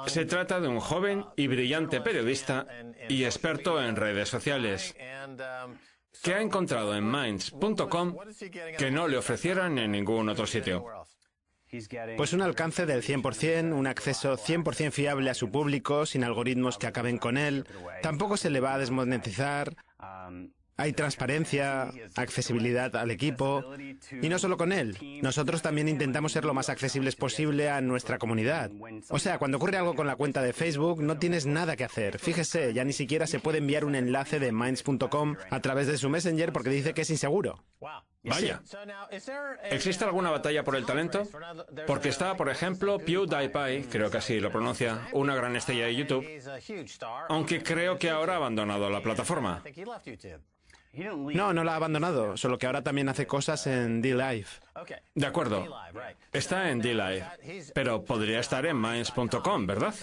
Se trata de un joven y brillante periodista y experto en redes sociales, que ha encontrado en Minds.com que no le ofrecieran en ningún otro sitio. Pues un alcance del 100%, un acceso 100% fiable a su público, sin algoritmos que acaben con él. Tampoco se le va a desmonetizar. Hay transparencia, accesibilidad al equipo, y no solo con él. Nosotros también intentamos ser lo más accesibles posible a nuestra comunidad. O sea, cuando ocurre algo con la cuenta de Facebook, no tienes nada que hacer. Fíjese, ya ni siquiera se puede enviar un enlace de Minds.com a través de su Messenger porque dice que es inseguro. Vaya. ¿Existe alguna batalla por el talento? Porque está, por ejemplo, PewDiePie, creo que así lo pronuncia, una gran estrella de YouTube, aunque creo que ahora ha abandonado la plataforma. No, no la ha abandonado, solo que ahora también hace cosas en DLive. De acuerdo. Está en DLive, pero podría estar en Minds.com, ¿verdad?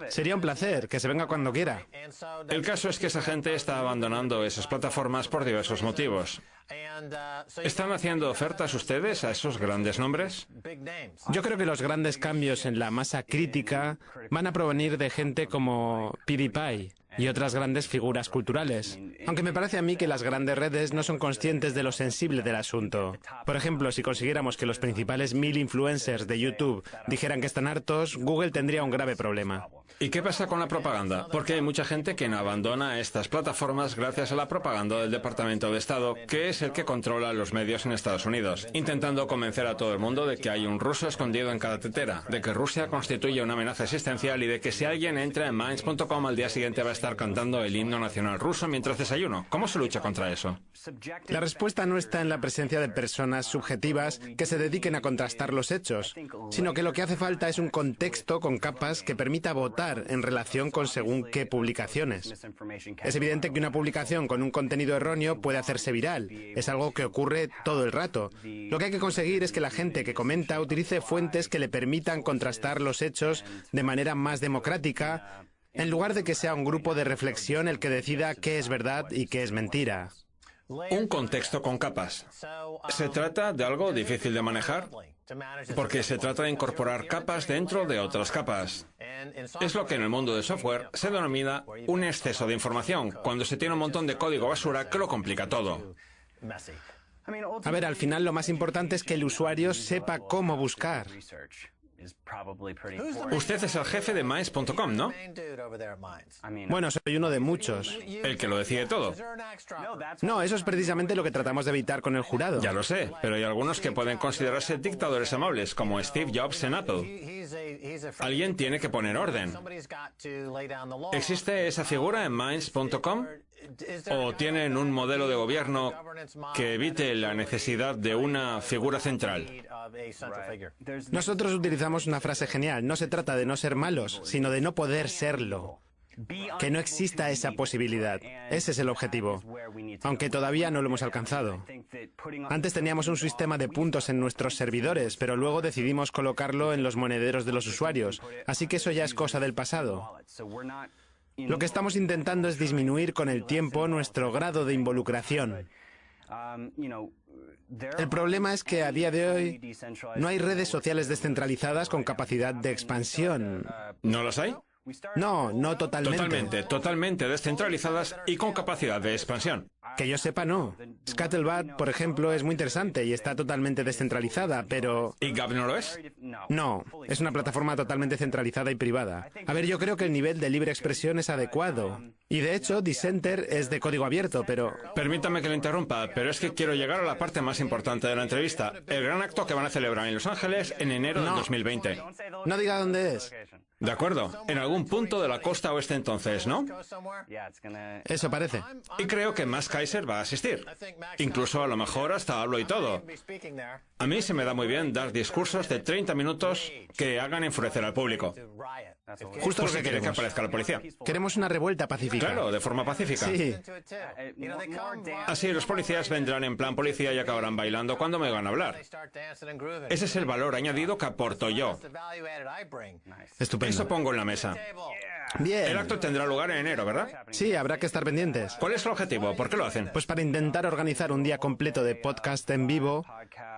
Sería un placer, que se venga cuando quiera. El caso es que esa gente está abandonando esas plataformas por diversos motivos. ¿Están haciendo ofertas ustedes a esos grandes nombres? Yo creo que los grandes cambios en la masa crítica van a provenir de gente como PewDiePie y otras grandes figuras culturales. Aunque me parece a mí que las grandes redes no son conscientes de lo sensible del asunto. Por ejemplo, si consiguiéramos que los principales 1000 influencers de YouTube dijeran que están hartos, Google tendría un grave problema. ¿Y qué pasa con la propaganda? Porque hay mucha gente que no abandona estas plataformas gracias a la propaganda del Departamento de Estado, que es el que controla los medios en Estados Unidos, intentando convencer a todo el mundo de que hay un ruso escondido en cada tetera, de que Rusia constituye una amenaza existencial y de que si alguien entra en Minds.com al día siguiente va a estar cantando el himno nacional ruso mientras desayuno. ¿Cómo se lucha contra eso? La respuesta no está en la presencia de personas subjetivas que se dediquen a contrastar los hechos, sino que lo que hace falta es un contexto con capas que permita votar en relación con según qué publicaciones. Es evidente que una publicación con un contenido erróneo puede hacerse viral. Es algo que ocurre todo el rato. Lo que hay que conseguir es que la gente que comenta utilice fuentes que le permitan contrastar los hechos de manera más democrática en lugar de que sea un grupo de reflexión el que decida qué es verdad y qué es mentira. Un contexto con capas. ¿Se trata de algo difícil de manejar? Porque se trata de incorporar capas dentro de otras capas. Es lo que en el mundo del software se denomina un exceso de información, cuando se tiene un montón de código basura que lo complica todo. A ver, al final lo más importante es que el usuario sepa cómo buscar. Usted es el jefe de Minds.com, ¿no? Bueno, soy uno de muchos. El que lo decide todo. No, eso es precisamente lo que tratamos de evitar con el jurado. Ya lo sé, pero hay algunos que pueden considerarse dictadores amables, como Steve Jobs en Apple. Alguien tiene que poner orden. ¿Existe esa figura en Minds.com? ¿O tienen un modelo de gobierno que evite la necesidad de una figura central? Nosotros utilizamos una frase genial. No se trata de no ser malos, sino de no poder serlo. Que no exista esa posibilidad. Ese es el objetivo. Aunque todavía no lo hemos alcanzado. Antes teníamos un sistema de puntos en nuestros servidores, pero luego decidimos colocarlo en los monederos de los usuarios. Así que eso ya es cosa del pasado. Lo que estamos intentando es disminuir con el tiempo nuestro grado de involucración. El problema es que a día de hoy no hay redes sociales descentralizadas con capacidad de expansión. ¿No las hay? No, no totalmente. Totalmente descentralizadas y con capacidad de expansión. Que yo sepa, no. Scuttlebutt, por ejemplo, es muy interesante y está totalmente descentralizada, pero... ¿Y Gab no lo es? No, es una plataforma totalmente centralizada y privada. A ver, yo creo que el nivel de libre expresión es adecuado. Y de hecho, Dissenter es de código abierto, pero... Permítame que le interrumpa, pero es que quiero llegar a la parte más importante de la entrevista. El gran acto que van a celebrar en Los Ángeles en enero del 2020. No diga dónde es. De acuerdo, en algún punto de la costa oeste entonces, ¿no? Eso parece. Y creo que Max Keiser va a asistir. Incluso a lo mejor hasta hablo y todo. A mí se me da muy bien dar discursos de 30 minutos que hagan enfurecer al público. Justo Por lo si que quiere que queremos. aparezca la policía. Queremos una revuelta pacífica. Claro, de forma pacífica. Sí. Así los policías vendrán en plan policía y acabarán bailando cuando me van a hablar. Ese es el valor añadido que aporto yo. Estupendo. Eso pongo en la mesa. Bien. El acto tendrá lugar en enero, ¿verdad? Sí, habrá que estar pendientes. ¿Cuál es el objetivo? ¿Por qué lo hacen? Pues para intentar organizar un día completo de podcast en vivo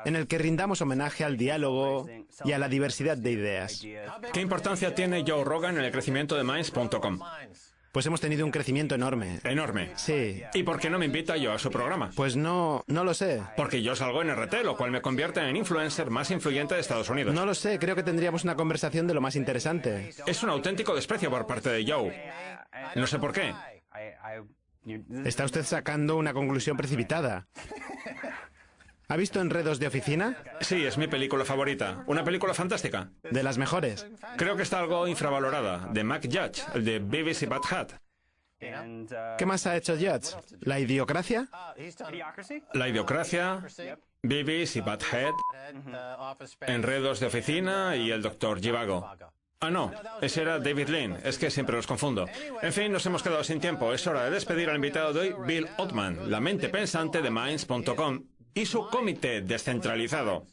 en el que rindamos homenaje al diálogo y a la diversidad de ideas. ¿Qué importancia tiene Joe Rogan en el crecimiento de Minds.com? Pues hemos tenido un crecimiento enorme. Enorme. Sí. ¿Y por qué no me invita yo a su programa? Pues no lo sé. Porque yo salgo en RT, lo cual me convierte en el influencer más influyente de Estados Unidos. No lo sé, creo que tendríamos una conversación de lo más interesante. Es un auténtico desprecio por parte de Joe. No sé por qué. Está usted sacando una conclusión precipitada. ¿Ha visto Enredos de Oficina? Sí, es mi película favorita. Una película fantástica. De las mejores. Creo que está algo infravalorada. De Mac Judge, el de Beavis y Butthead. ¿Qué más ha hecho Judge? ¿La idiocracia? La idiocracia, Beavis y Butthead, Enredos de Oficina y el Dr. Zhivago. Ah, no, ese era David Lean, es que siempre los confundo. En fin, nos hemos quedado sin tiempo. Es hora de despedir al invitado de hoy, Bill Ottman, la mente pensante de Minds.com y su comité descentralizado.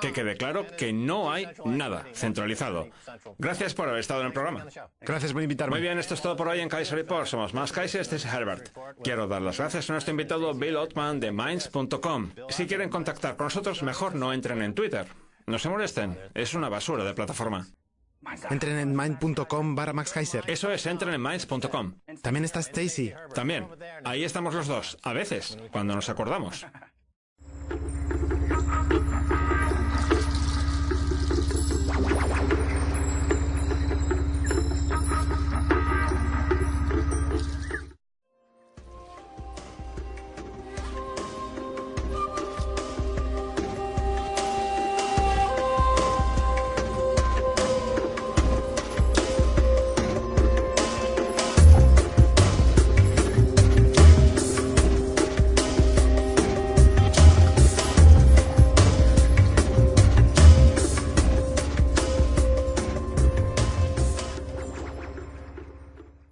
Que quede claro que no hay nada centralizado. Gracias por haber estado en el programa. Gracias por invitarme. Muy bien, esto es todo por hoy en Kaiser Report. Somos Max Kaiser, este es Herbert. Quiero dar las gracias a nuestro invitado Bill Ottman de Minds.com. Si quieren contactar con nosotros, mejor no entren en Twitter. No se molesten, es una basura de plataforma. Entren en mind.com/Max Kaiser. Eso es, entren en Minds.com. También está Stacy. También. Ahí estamos los dos. A veces, cuando nos acordamos.